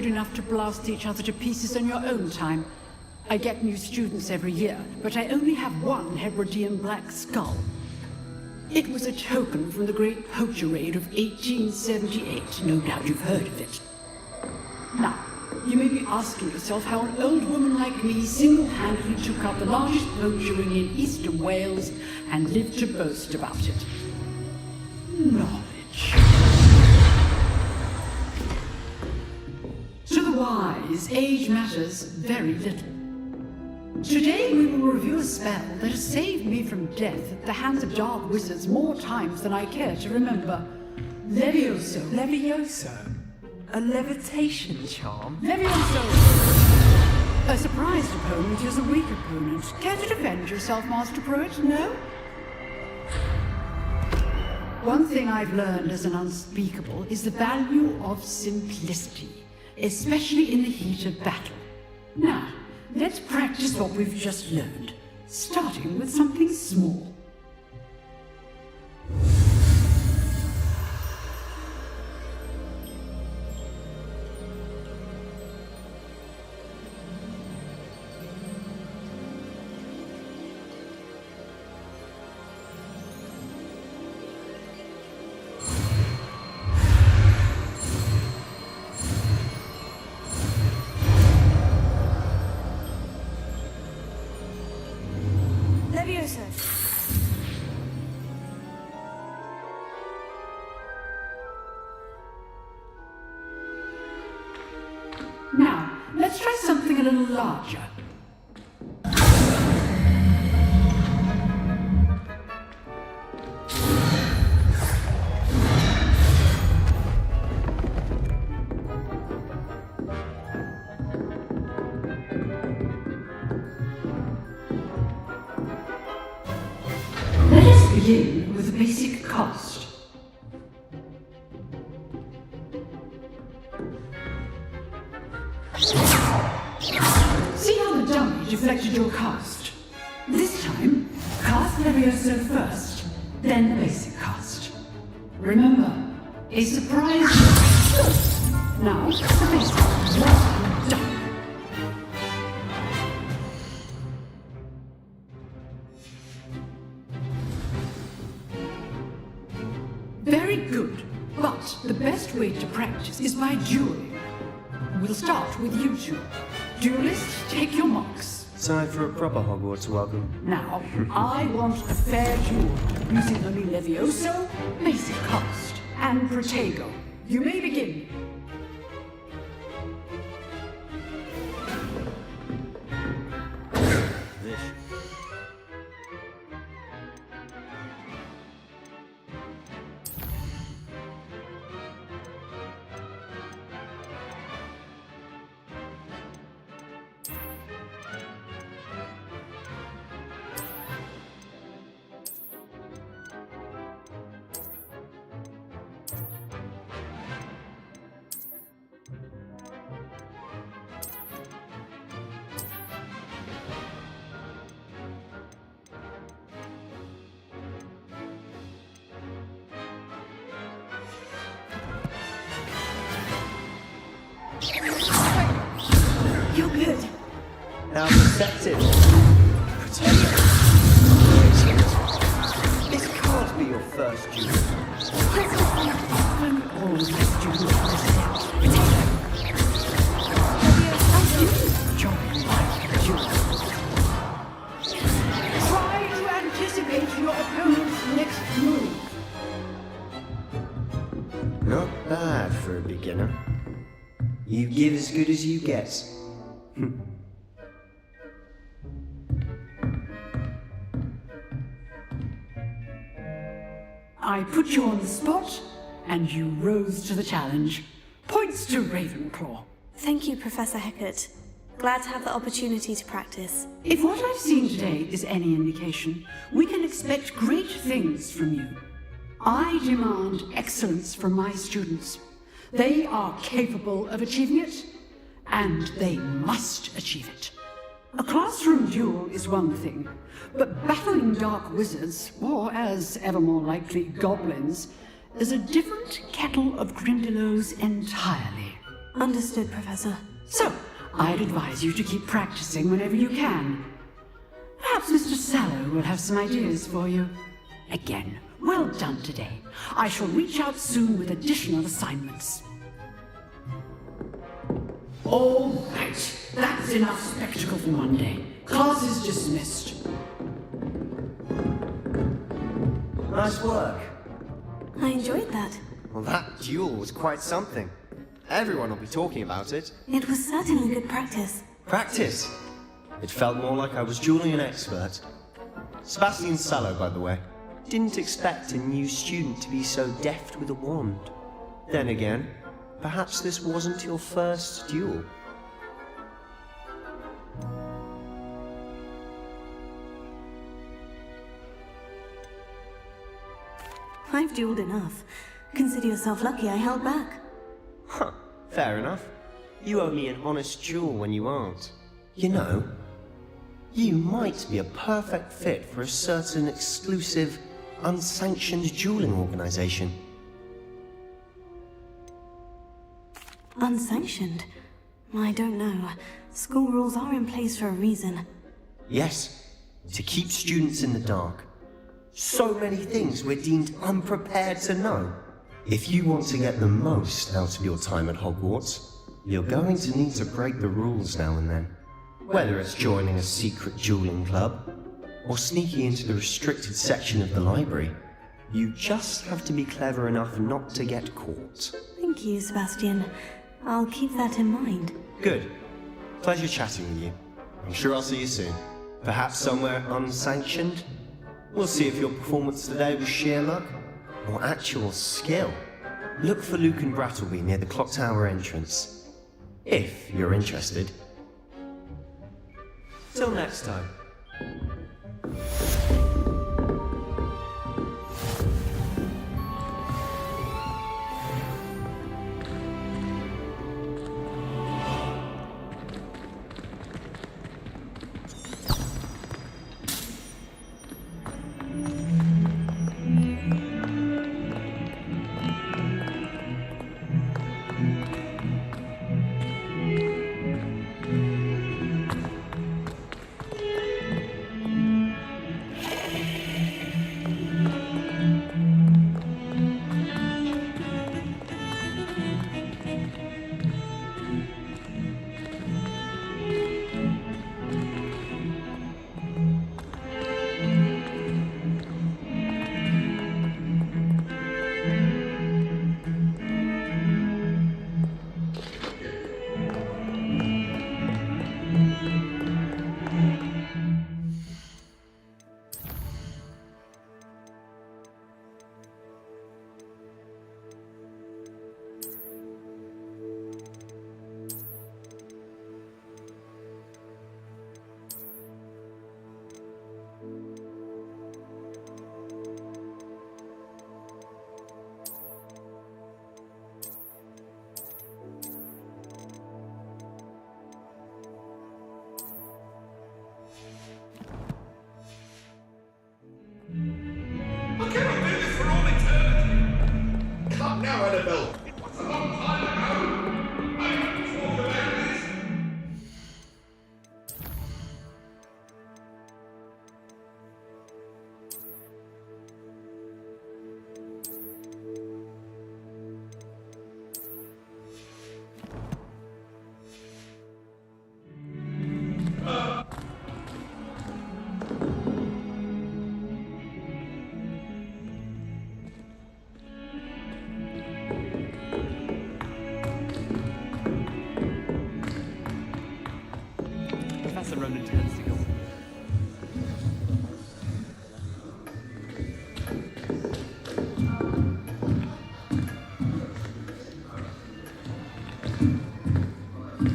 good enough to blast each other to pieces on your own time. I get new students every year, but I only have one Hebridean black skull. It was a token from the Great Poacher Raid of 1878. No doubt you've heard of it. Now, you may be asking yourself how an old woman like me single-handedly took out the largest poacher ring in eastern Wales and lived to boast about it. Knowledge. To the wise, age matters very little. Today we will review a spell that has saved me from death at the hands of dark wizards more times than I care to remember. Levioso. Levioso? A levitation charm? Levioso! A surprised opponent is a weak opponent. Care to defend yourself, Master Pruitt? No? One thing I've learned as an unspeakable is the value of simplicity, especially in the heat of battle. Now, let's practice what we've just learned, starting with something small. Now, let's try something a little larger. Let us begin with the basic cost. See how the dummy deflected your cast? This time, cast Levioso first, then the basic cast. Remember, a surprise. Now, the basic. Well done. Very good, but the best way to practice is by dueling. We'll start with you two. Duelists, take your marks. Time for a proper Hogwarts welcome. Now, I want a fair duel, using only Levioso, basic cast, and Protego. You may begin. You're good. How perceptive. This can't be your first duel. I'm always duel. Try to anticipate your opponent's next move. Not bad for a beginner. You give as good as you get. I put you on the spot, and you rose to the challenge. Points to Ravenclaw. Thank you, Professor Hecat. Glad to have the opportunity to practice. If what I've seen today is any indication, we can expect great things from you. I demand excellence from my students. They are capable of achieving it, and they must achieve it. A classroom duel is one thing, but battling dark wizards, or as ever more likely, goblins, is a different kettle of Grindylows entirely. Understood, Professor. So, I'd advise you to keep practicing whenever you can. Perhaps Mr. Sallow will have some ideas for you. Again, well done today. I shall reach out soon with additional assignments. All right, that's enough spectacle for one day. Class is dismissed. Nice work. I enjoyed that. Well, that duel was quite something. Everyone will be talking about it. It was certainly good practice. Practice? It felt more like I was dueling an expert. Sebastian Sallow, by the way. Didn't expect a new student to be so deft with a wand. Then again, perhaps this wasn't your first duel. I've dueled enough. Consider yourself lucky I held back. Huh, fair enough. You owe me an honest duel when you aren't. You know, you might be a perfect fit for a certain exclusive, unsanctioned dueling organization. Unsanctioned? I don't know. School rules are in place for a reason. Yes, to keep students in the dark. So many things we're deemed unprepared to know. If you want to get the most out of your time at Hogwarts, you're going to need to break the rules now and then. Whether it's joining a secret dueling club, or sneaking into the restricted section of the library, you just have to be clever enough not to get caught. Thank you, Sebastian. I'll keep that in mind. Good. Pleasure chatting with you. I'm sure I'll see you soon. Perhaps somewhere unsanctioned? We'll see if your performance today was sheer luck, or actual skill. Look for Luke and Brattleby near the clock tower entrance, if you're interested. Till next time.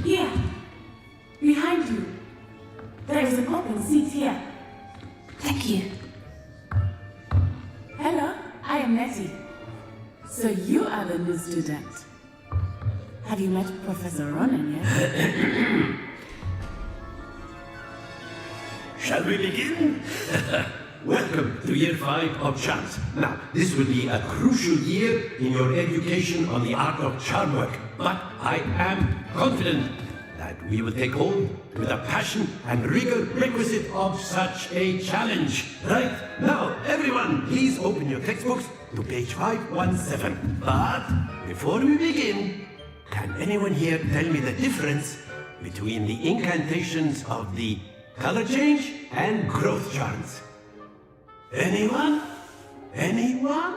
Here, behind you. There is an open seat here. Thank you. Hello, I am Nettie. So you are the new student. Have you met Professor Ronan yet? Shall we begin? welcome to year 5 of charms. Now, this will be a crucial year in your education on the art of charm work, but I am confident that we will take hold with the passion and rigor requisite of such a challenge. Right, now, everyone, please open your textbooks to page 517. But before we begin, can anyone here tell me the difference between the incantations of the color change and growth charms? Anyone? Anyone?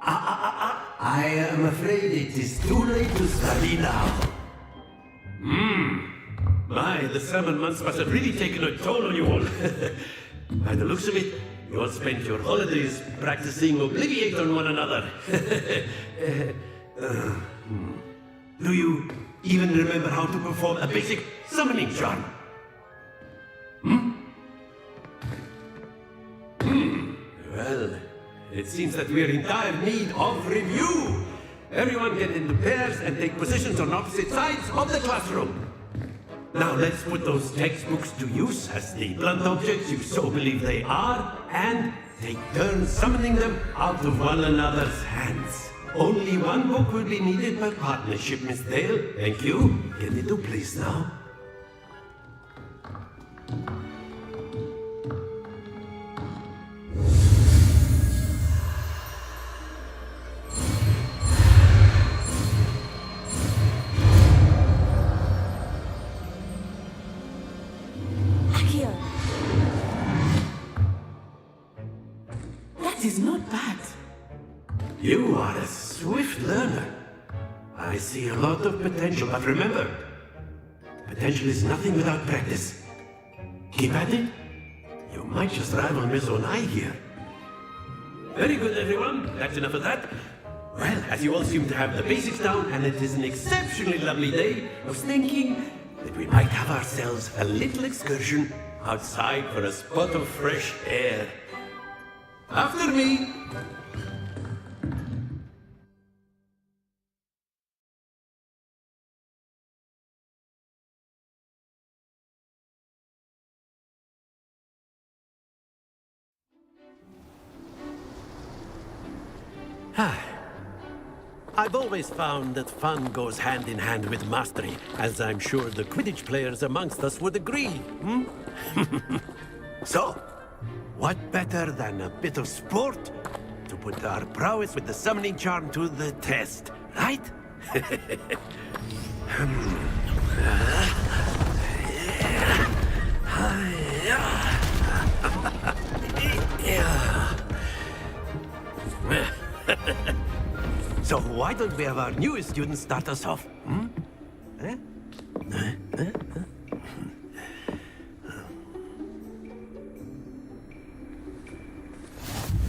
I am afraid it is too late to study now. My, the summer months must have really taken a toll on you all. By the looks of it, you all spent your holidays practicing Obliviate on one another. Do you even remember how to perform a basic summoning charm? Well, it seems that we're in dire need of review. Everyone get into pairs and take positions on opposite sides of the classroom. Now let's put those textbooks to use as the blunt objects you so believe they are, and take turns summoning them out of one another's hands. Only one book will be needed per partnership, Miss Dale. Thank you. Get into place now. That is not bad. You are a swift learner. I see a lot of potential, but remember, potential is nothing without practice. Keep at it. You might just rival Miss Onai here. Very good, everyone. That's enough of that. Well, as you all seem to have the basics down, and it is an exceptionally lovely day, I was thinking that we might have ourselves a little excursion outside for a spot of fresh air. After me. I've always found that fun goes hand in hand with mastery, as I'm sure the Quidditch players amongst us would agree. So, what better than a bit of sport to put our prowess with the summoning charm to the test, right? So why don't we have our newest student start us off?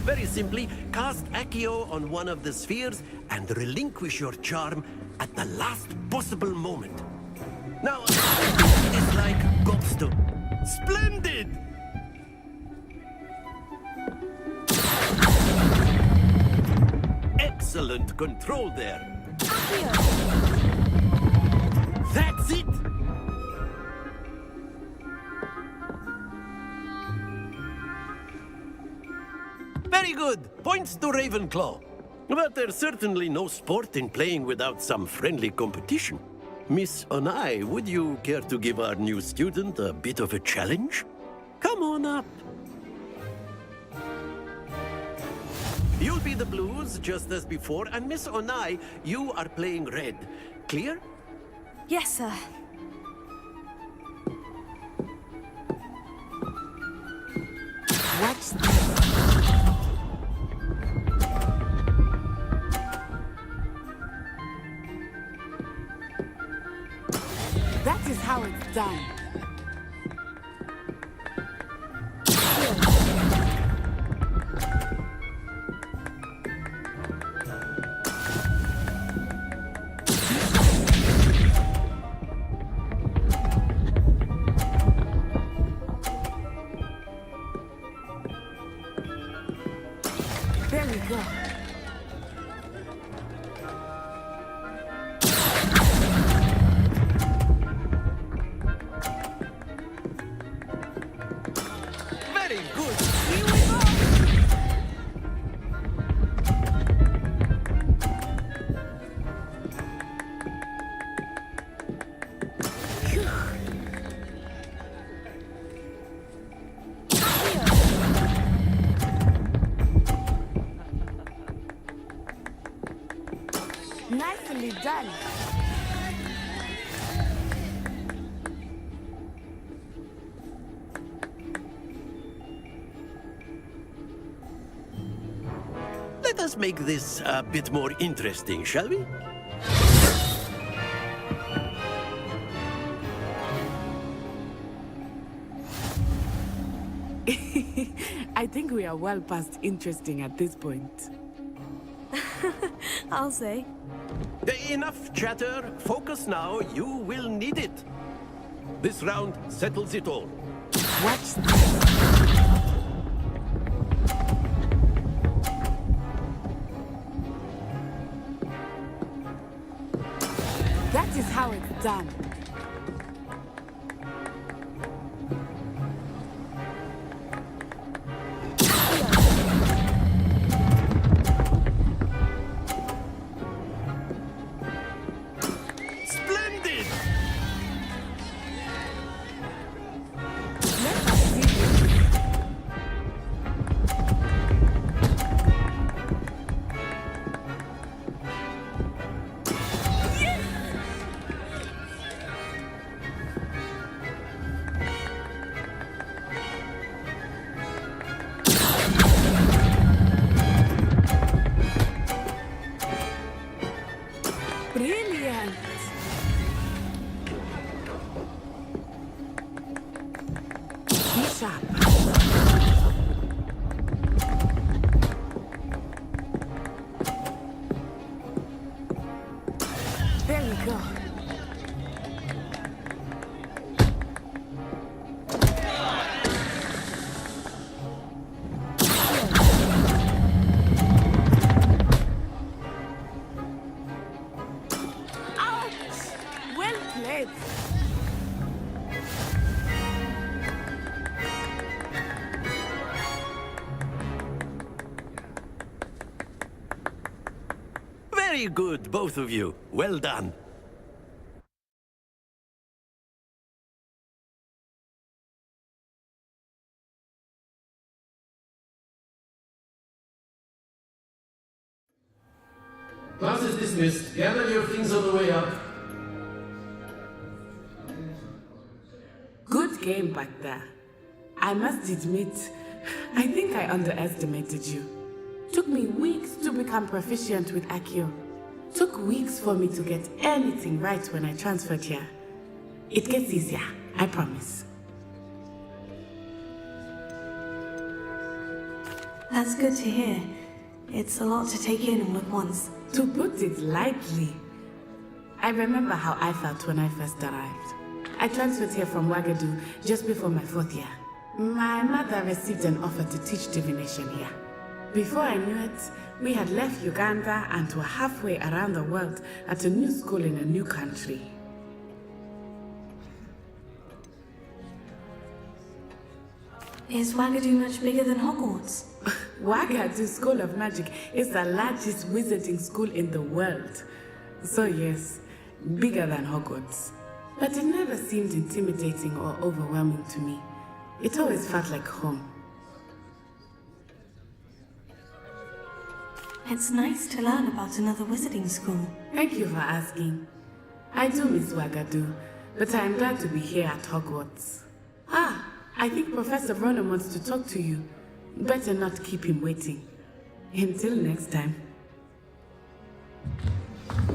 Very simply, cast Accio on one of the spheres and relinquish your charm at the last possible moment. Now, it is like gobstone. Splendid! Excellent control there. That's it! Very good. Points to Ravenclaw. But there's certainly no sport in playing without some friendly competition. Miss Onai, would you care to give our new student a bit of a challenge? Come on up. You'll be the blues, just as before, and Miss Onai, you are playing red. Clear? Yes, sir. What's this? That is how it's done. There we go. Nicely done. Let us make this a bit more interesting, shall we? I think we are well past interesting at this point. I'll say. Enough chatter. Focus now. You will need it. This round settles it all. Watch this. That is how it's done. Splendid! Let us see this. Brilliant! Be sharp. There we go. Ouch! Well played. Very good, both of you. Well done. Class is dismissed. Gather your things on the way up. Good game back there. I must admit, I think I underestimated you. Took me weeks to become proficient with Accio. Took weeks for me to get anything right when I transferred here. It gets easier, I promise. That's good to hear. It's a lot to take in all at once. To put it lightly, I remember how I felt when I first arrived. I transferred here from Wagadu just before my 4th year. My mother received an offer to teach divination here. Before I knew it, we had left Uganda and were halfway around the world at a new school in a new country. Is Wagadu much bigger than Hogwarts? Wagadu School of Magic is the largest wizarding school in the world. So yes, bigger than Hogwarts. But it never seemed intimidating or overwhelming to me. It always felt like home. It's nice to learn about another wizarding school. Thank you for asking. I do miss Wagadu, but I am glad to be here at Hogwarts. Ah, I think Professor Bronham wants to talk to you. Better not keep him waiting. Until next time.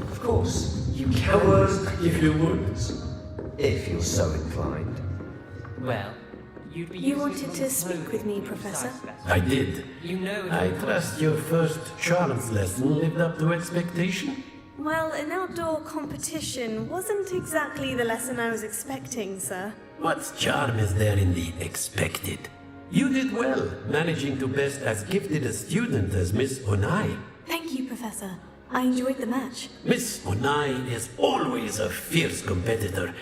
Of course, you can work If you would. if you're so inclined. Well, you'd be You using wanted to some speak clothing with me, to Professor? disguise better. I did. You know I it- trust your first charms lesson lived up to expectation. Well, an outdoor competition wasn't exactly the lesson I was expecting, sir. What charm is there in the expected? You did well, managing to best as gifted a student as Miss Onai. Thank you, Professor. I enjoyed the match. Miss Onai is always a fierce competitor,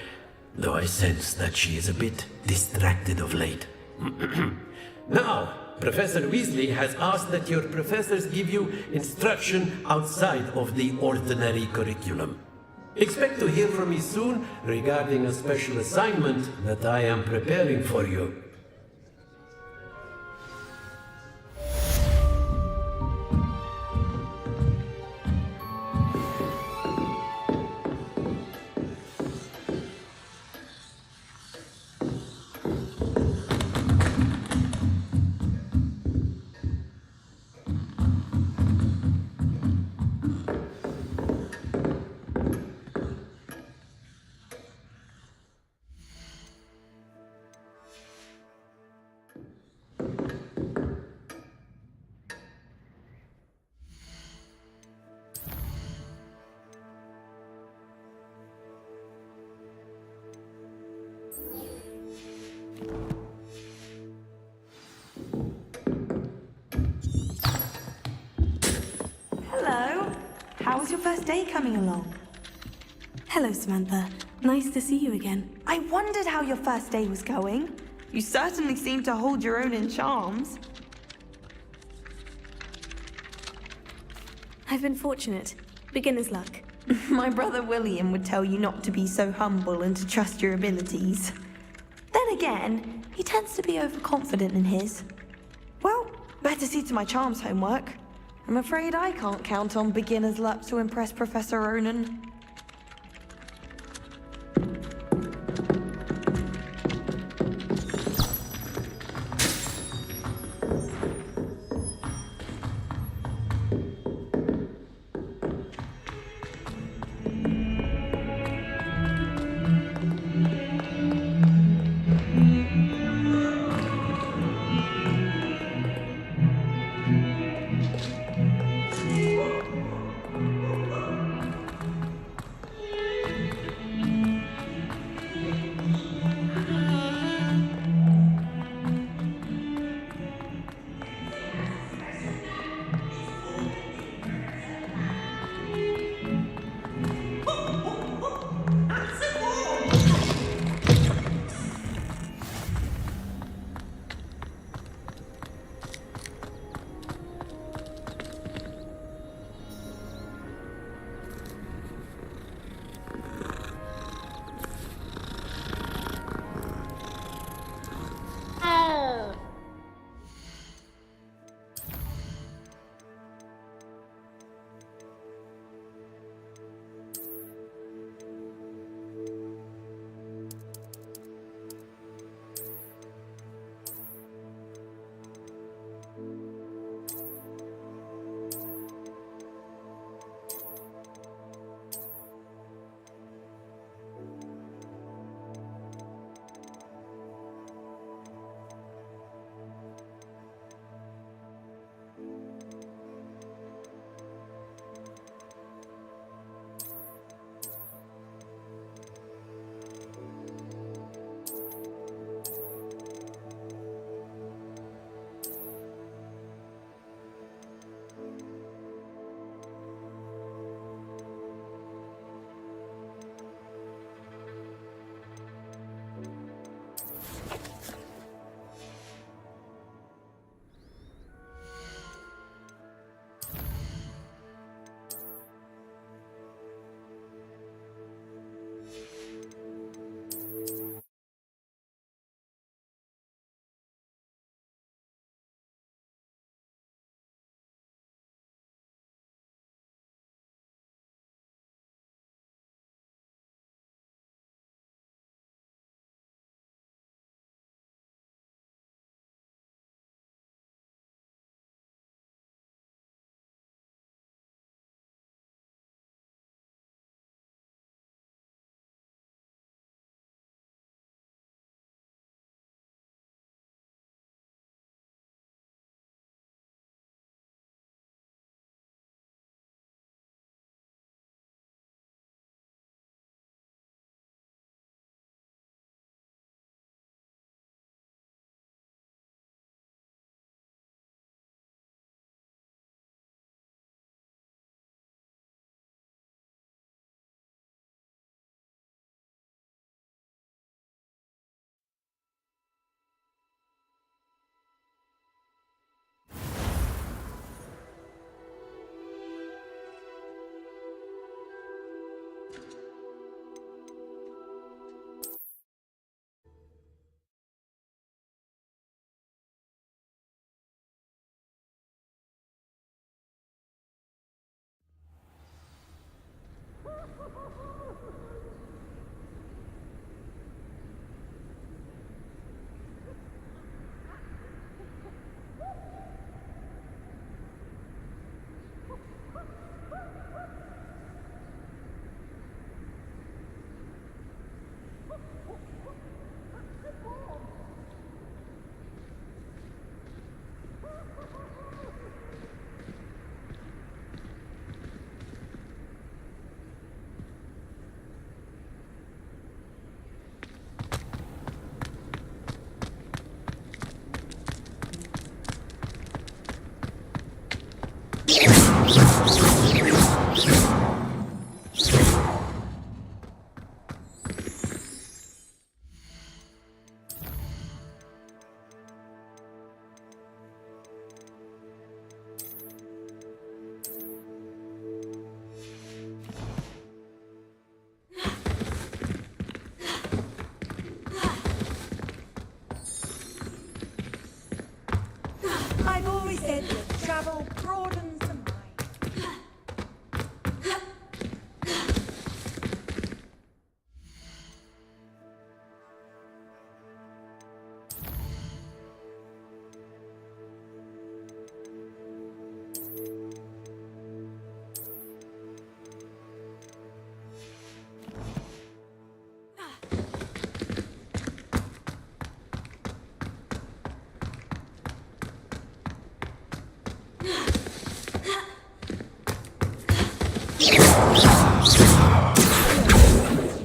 though I sense that she is a bit distracted of late. Now, Professor Weasley has asked that your professors give you instruction outside of the ordinary curriculum. Expect to hear from me soon regarding a special assignment that I am preparing for you. How's your first day coming along? Hello, Samantha. Nice to see you again. I wondered how your first day was going. You certainly seem to hold your own in charms. I've been fortunate. Beginner's luck. My brother William would tell you not to be so humble and to trust your abilities. Then again, he tends to be overconfident in his. Well, better see to my charms homework. I'm afraid I can't count on beginner's luck to impress Professor Ronan.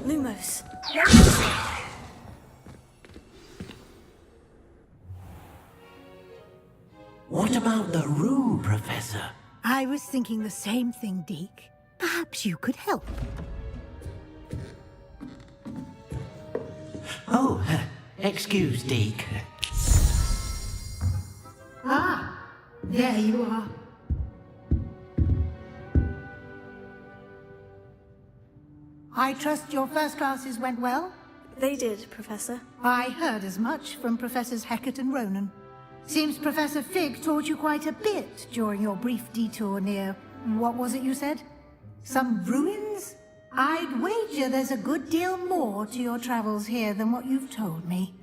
Lumos. What about the room, Professor? I was thinking the same thing, Deke. Perhaps you could help. Oh, excuse, Deke. Ah, there you are. I trust your first classes went well? They did, Professor. I heard as much from Professors Hecat and Ronan. Seems Professor Fig taught you quite a bit during your brief detour near... what was it you said? Some ruins? I'd wager there's a good deal more to your travels here than what you've told me.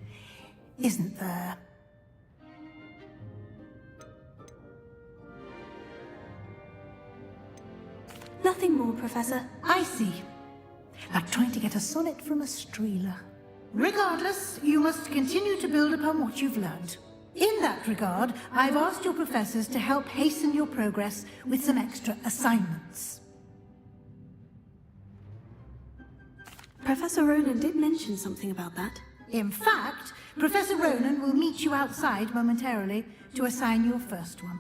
Isn't there? Nothing more, Professor. I see. Like trying to get a sonnet from a streeler. Regardless, you must continue to build upon what you've learned. In that regard, I've asked your professors to help hasten your progress with some extra assignments. Professor Ronan did mention something about that. In fact, Professor Ronan will meet you outside momentarily to assign your first one.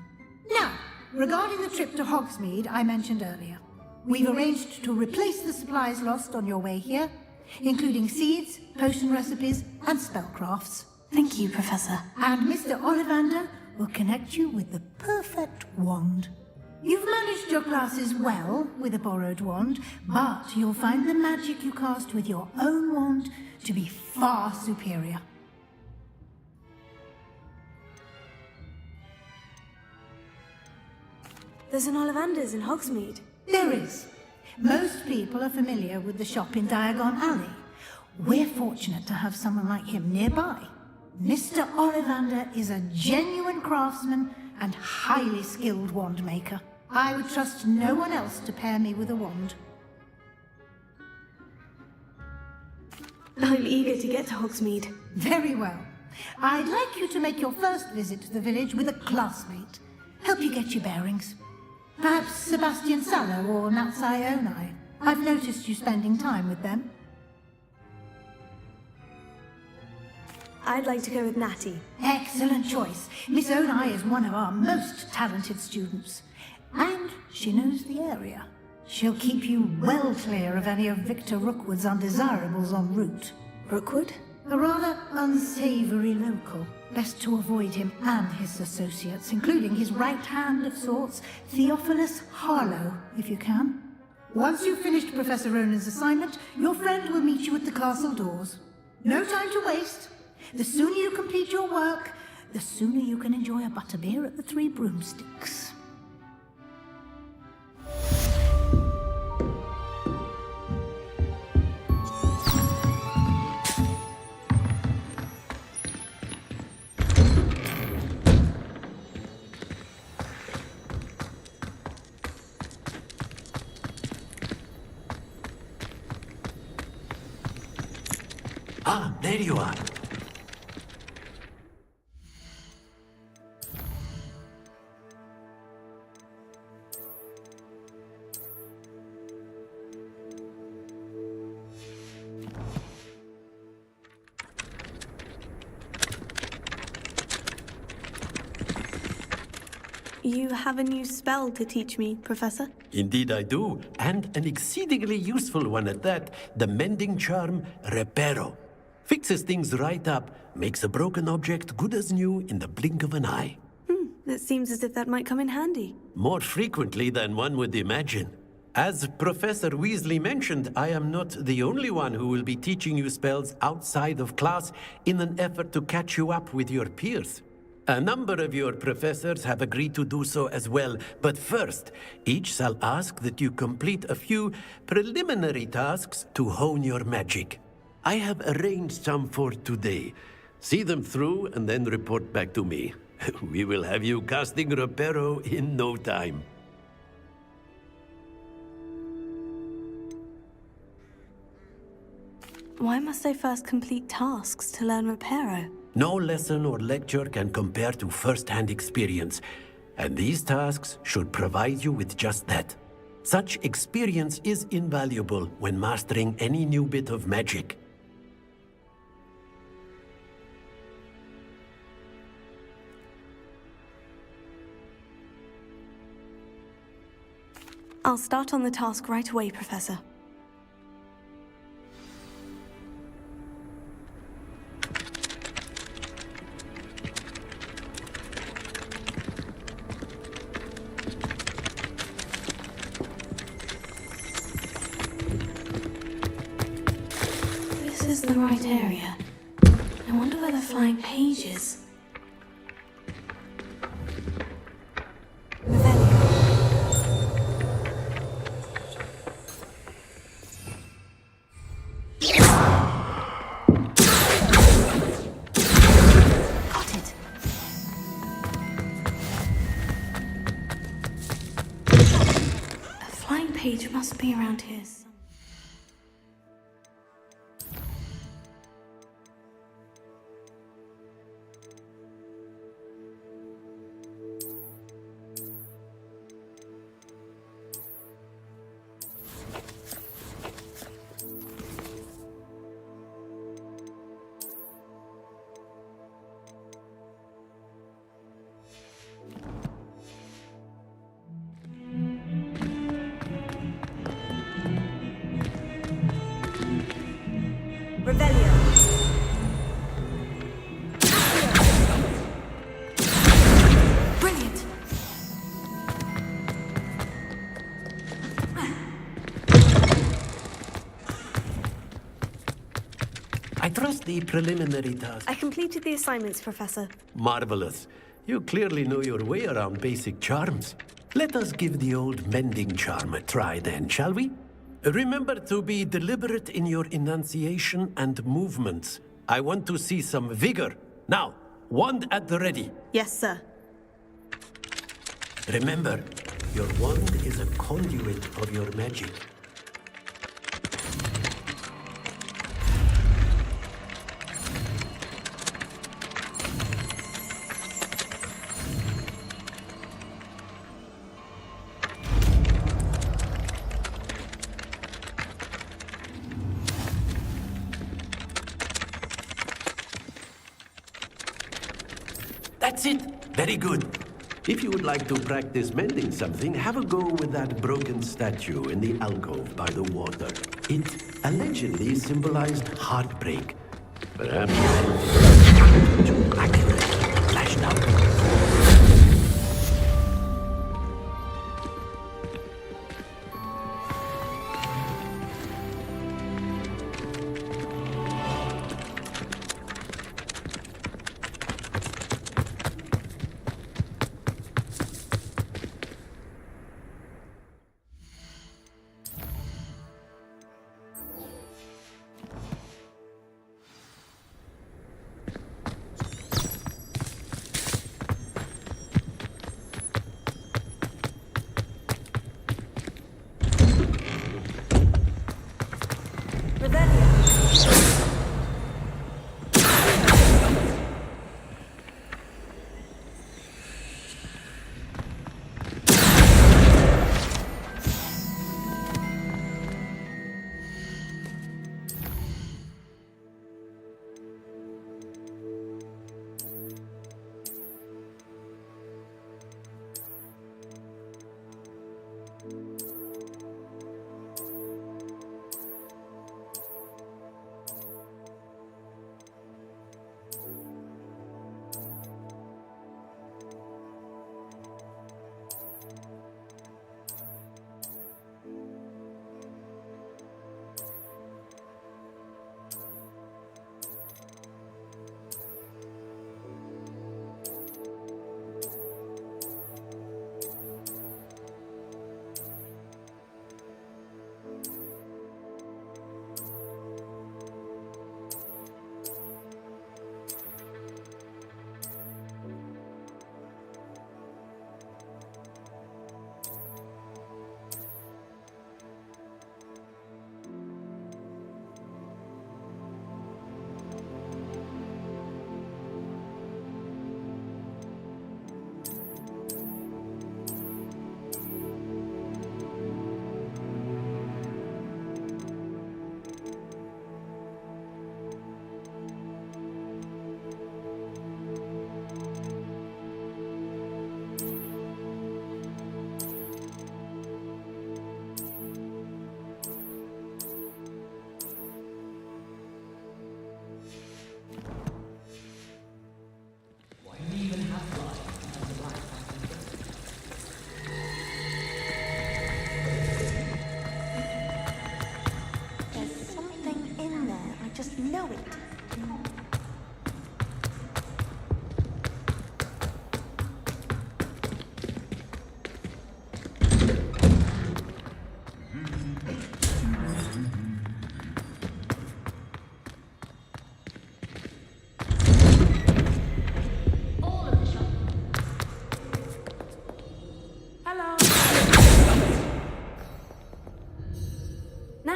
Now, regarding the trip to Hogsmeade I mentioned earlier, we've arranged to replace the supplies lost on your way here, including seeds, potion recipes, and spellcrafts. Thank you, Professor. And Mr. Ollivander will connect you with the perfect wand. You've managed your classes well with a borrowed wand, but you'll find the magic you cast with your own wand to be far superior. There's an Ollivander's in Hogsmeade. There is. Most people are familiar with the shop in Diagon Alley. We're fortunate to have someone like him nearby. Mr. Ollivander is a genuine craftsman and highly skilled wand maker. I would trust no one else to pair me with a wand. I'm eager to get to Hogsmeade. Very well. I'd like you to make your first visit to the village with a classmate. Help you get your bearings. Perhaps Sebastian Sallow or Natsai Onai. I've noticed you spending time with them. I'd like to go with Natty. Excellent choice. Miss Onai is one of our most talented students. And she knows the area. She'll keep you well clear of any of Victor Rookwood's undesirables en route. Rookwood? A rather unsavory local. Best to avoid him and his associates, including his right hand of sorts, Theophilus Harlow, if you can. Once you've finished Professor Ronan's assignment, your friend will meet you at the castle doors. No time to waste. The sooner you complete your work, the sooner you can enjoy a butterbeer at the Three Broomsticks. Ah, there you are. You have a new spell to teach me, Professor? Indeed I do, and an exceedingly useful one at that. The mending charm, Reparo. Fixes things right up, makes a broken object good as new in the blink of an eye. It seems as if that might come in handy. More frequently than one would imagine. As Professor Weasley mentioned, I am not the only one who will be teaching you spells outside of class in an effort to catch you up with your peers. A number of your professors have agreed to do so as well, but first, each shall ask that you complete a few preliminary tasks to hone your magic. I have arranged some for today. See them through and then report back to me. We will have you casting Reparo in no time. Why must I first complete tasks to learn Reparo? No lesson or lecture can compare to first-hand experience, and these tasks should provide you with just that. Such experience is invaluable when mastering any new bit of magic. I'll start on the task right away, Professor. This is the right area. I wonder where the flying page is. Page must be around here. I trust the preliminary task. I completed the assignments, Professor. Marvelous. You clearly know your way around basic charms. Let us give the old mending charm a try then, shall we? Remember to be deliberate in your enunciation and movements. I want to see some vigor. Now, wand at the ready. Yes, sir. Remember, your wand is a conduit of your magic. That's it. Very good. If you would like to practice mending something, have a go with that broken statue in the alcove by the water. It allegedly symbolized heartbreak. Perhaps too accurate. Flashed out.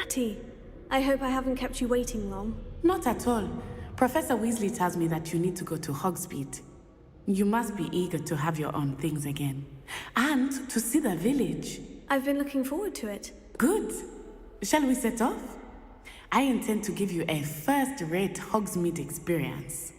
Hattie, I hope I haven't kept you waiting long. Not at all. Professor Weasley tells me that you need to go to Hogsmeade. You must be eager to have your own things again. And to see the village. I've been looking forward to it. Good. Shall we set off? I intend to give you a first-rate Hogsmeade experience.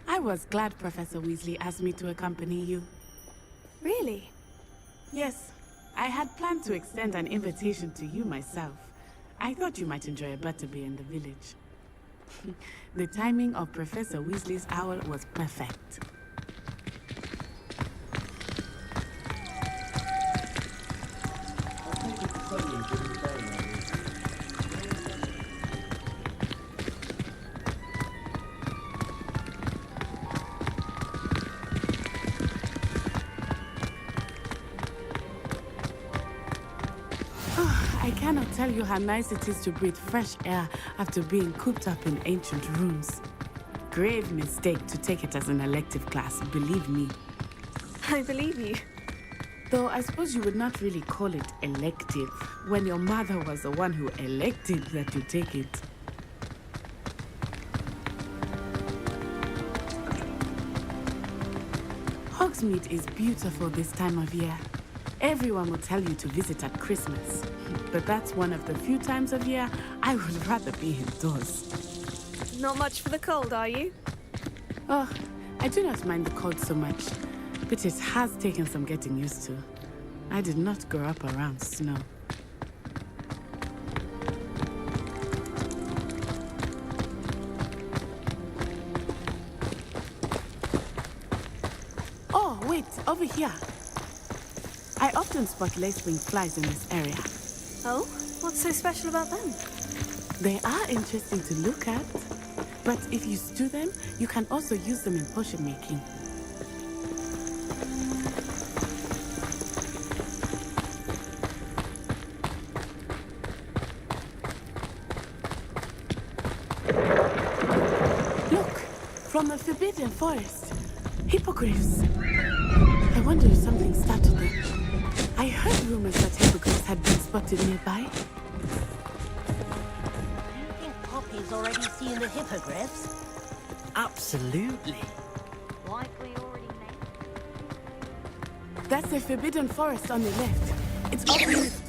I was glad Professor Weasley asked me to accompany you. Really? Yes, I had planned to extend an invitation to you myself. I thought you might enjoy a butterbeer in the village. The timing of Professor Weasley's owl was perfect. I cannot tell you how nice it is to breathe fresh air after being cooped up in ancient rooms. Grave mistake to take it as an elective class, believe me. I believe you. Though I suppose you would not really call it elective, when your mother was the one who elected that you take it. Hogsmeade is beautiful this time of year. Everyone will tell you to visit at Christmas, but that's one of the few times of year I would rather be indoors. Not much for the cold, are you? Oh, I do not mind the cold so much, but it has taken some getting used to. I did not grow up around snow. Oh, wait, over here. I often spot lacewing flies in this area. Oh? What's so special about them? They are interesting to look at, but if you stew them, you can also use them in potion making. Look, from the Forbidden Forest. Hippogriffs. I wonder if something startled them. I heard rumors that hippogriffs had been spotted nearby. Do you think Poppy's already seen the hippogriffs? Absolutely. Like we already made. That's the Forbidden Forest on the left. It's obvious.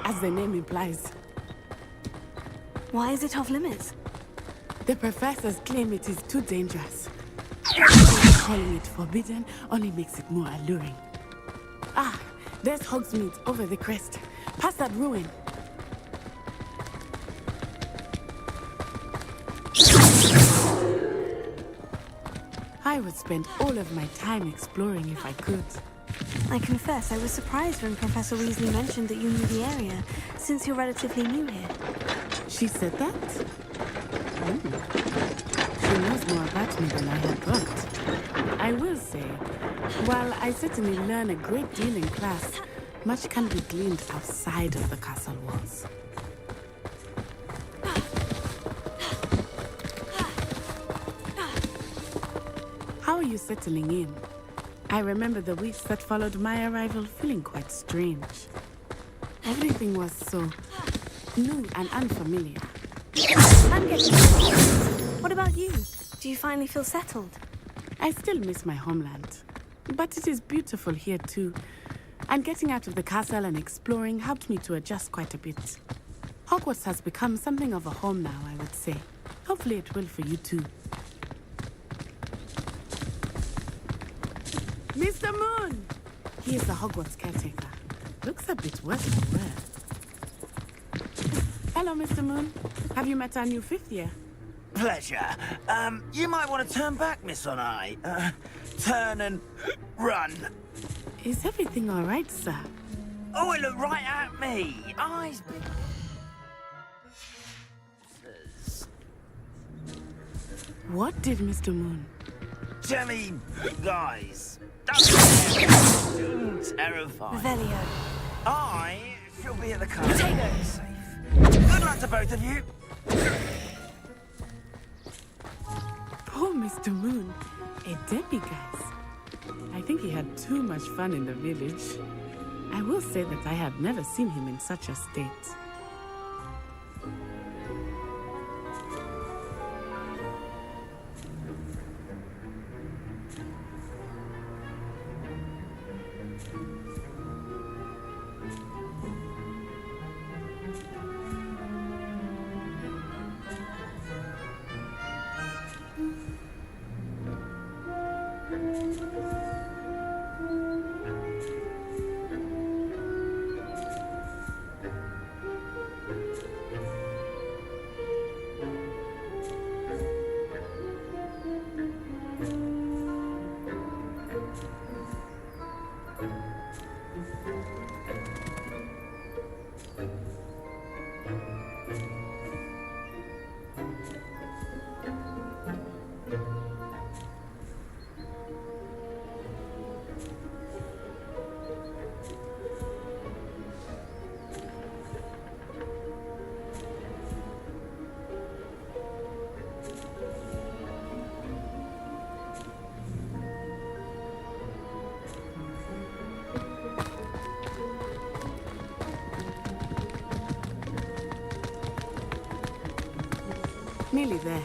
As the name implies. Why is it off limits? The professors claim it is too dangerous. Calling it forbidden only makes it more alluring. Ah, there's Hogsmeade over the crest. Past that ruin. I would spend all of my time exploring if I could. I confess I was surprised when Professor Weasley mentioned that you knew the area, since you're relatively new here. She said that? She knows more about me than I had thought. I will say, while I certainly learn a great deal in class, much can be gleaned outside of the castle walls. How are you settling in? I remember the weeks that followed my arrival feeling quite strange. Everything was so new and unfamiliar. I'm getting it. What about you? Do you finally feel settled? I still miss my homeland, but it is beautiful here too. And getting out of the castle and exploring helped me to adjust quite a bit. Hogwarts has become something of a home now, I would say. Hopefully it will for you too. Mr. Moon! He is the Hogwarts caretaker. Looks a bit worse for wear. Hello, Mr. Moon. Have you met our new fifth year? Pleasure. You might want to turn back, Miss Onai. Turn and run. Is everything all right, sir? Oh, it looked right at me. Eyes. What did Mr. Moon? Jelly guys. Terrifying. Revelio. I shall be at the car. Potatoes. Good luck to both of you. Poor Mr. Moon. A Debbie, guys. I think he had too much fun in the village. I will say that I have never seen him in such a state. Nearly there.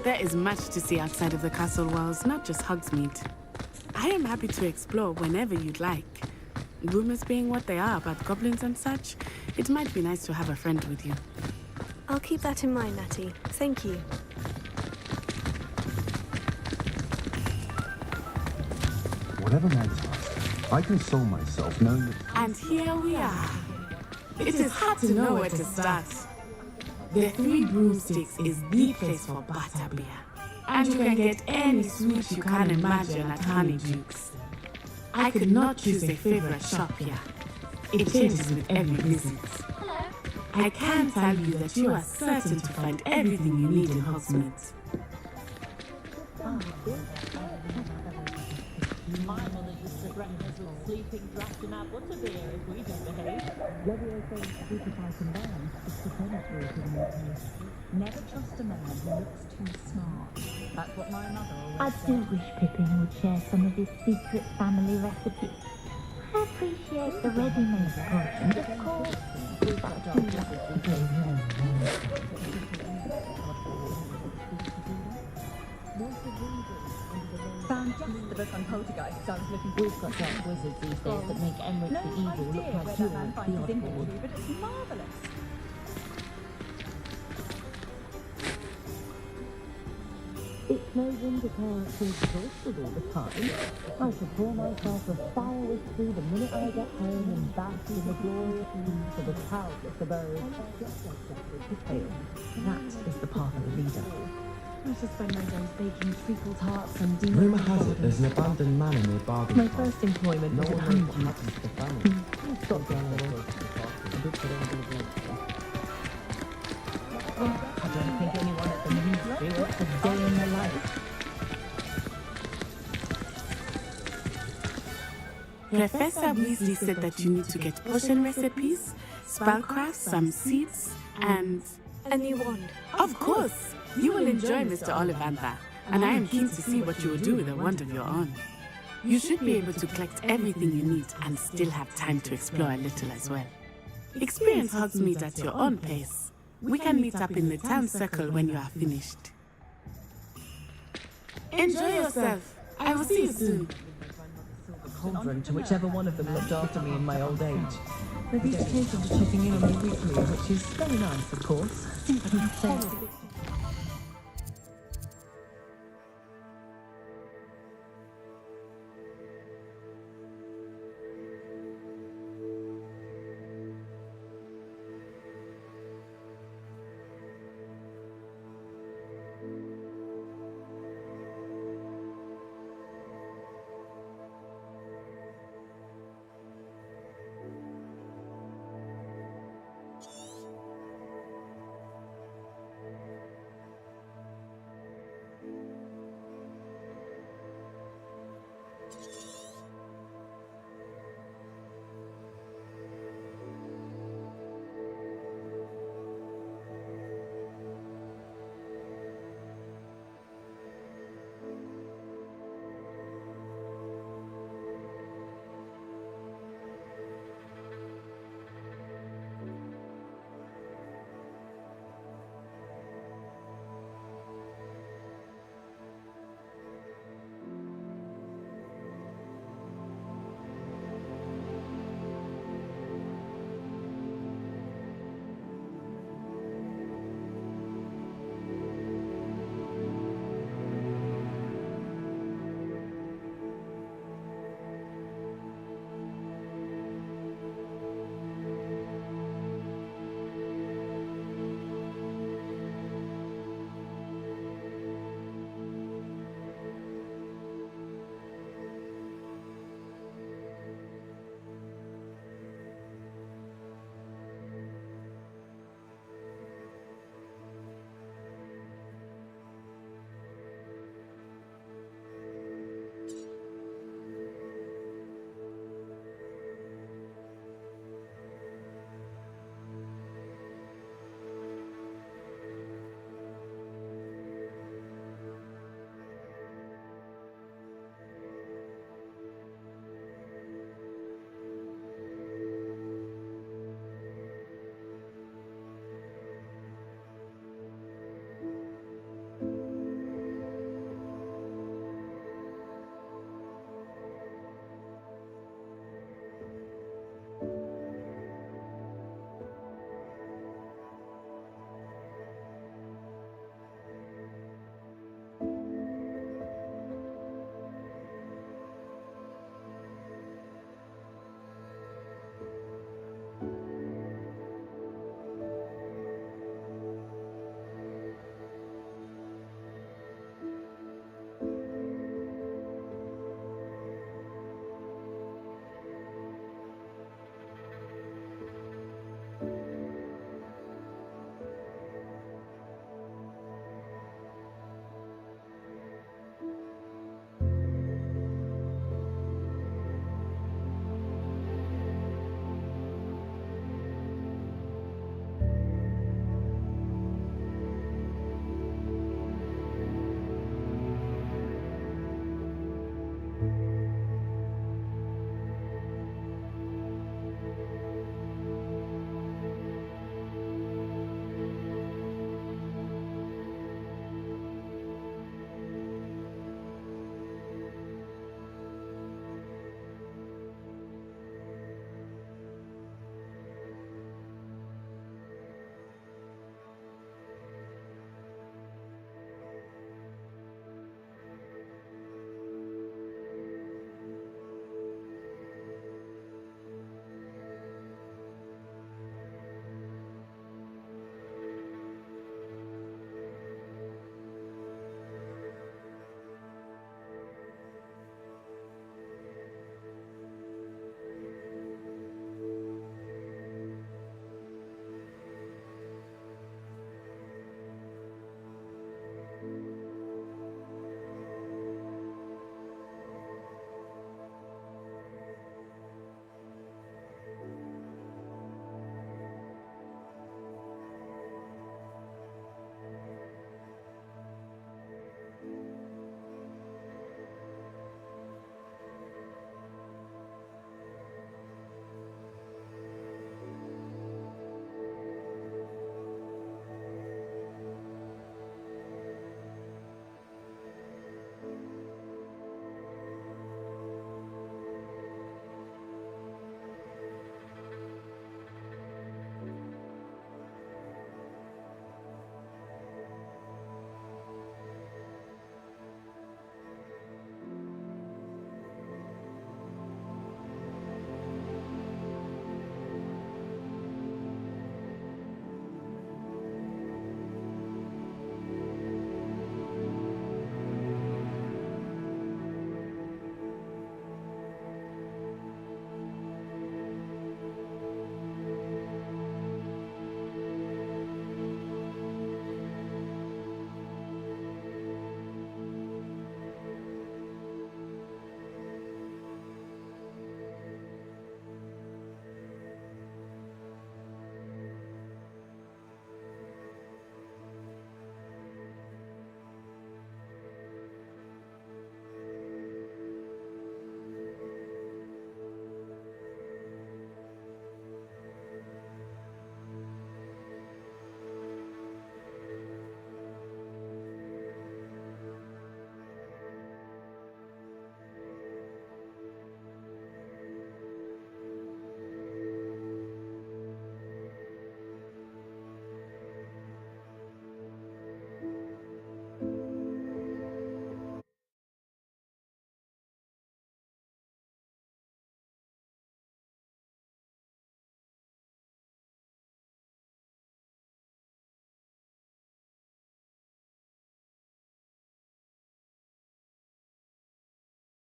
There is much to see outside of the castle walls, not just Hogsmeade. I am happy to explore whenever you'd like. Rumors being what they are about goblins and such, it might be nice to have a friend with you. I'll keep that in mind, Natty. Thank you. Whatever matters, I console myself knowing that... And here we are. It is hard to know where to start. The Three Broomsticks is the place for butterbeer. And you can get any sweet you can imagine at Honeydukes. I could not choose a favorite shop here. It changes with every visit. I can tell you that you are certain to find everything you need in Hogsmeade. My mother used to threaten us with sleeping draught in our butterbeer if we didn't behave. Levioso stupefy combined is to penetrate in your taste. Never trust a man who looks too smart. That's what my mother always said. I do wish Pippin would share some of his secret family recipes. I appreciate the ready-made portions, of course, but you like to go home. Found just the book on poltergeists I was looking for. We've got dark wizards these days that make Emmerich the Evil look like you're the oddball. But it's marvellous. It's no wonder parents feel exhausted all the time. I should pour myself a fire whiskey the minute I get home and bask in the glorious ease of a childless abode. That is the path of a leader. I should spend my days baking treacle tarts and demon. Rumour has it there's an abandoned manor near Bargain. My first employment was at Honeydukes. happens to the family. Stop going I don't think anyone at the ministry wants a day in their life. Professor Weasley said that you need to get potion recipes, spellcraft, some seeds, and... A new wand. Of course! You will enjoy Mr. Ollivander, and I am keen to see what you will do with a wand of your own. You should be able to collect everything you need and still have time to explore a little as well. Experience Hogsmeade at your own pace. We can meet up in the town circle when you are finished. Enjoy yourself. I will see you soon. Cauldron to whichever one of them looked after me in my old age. They've each taken to checking in on me weekly, which is very nice, of course.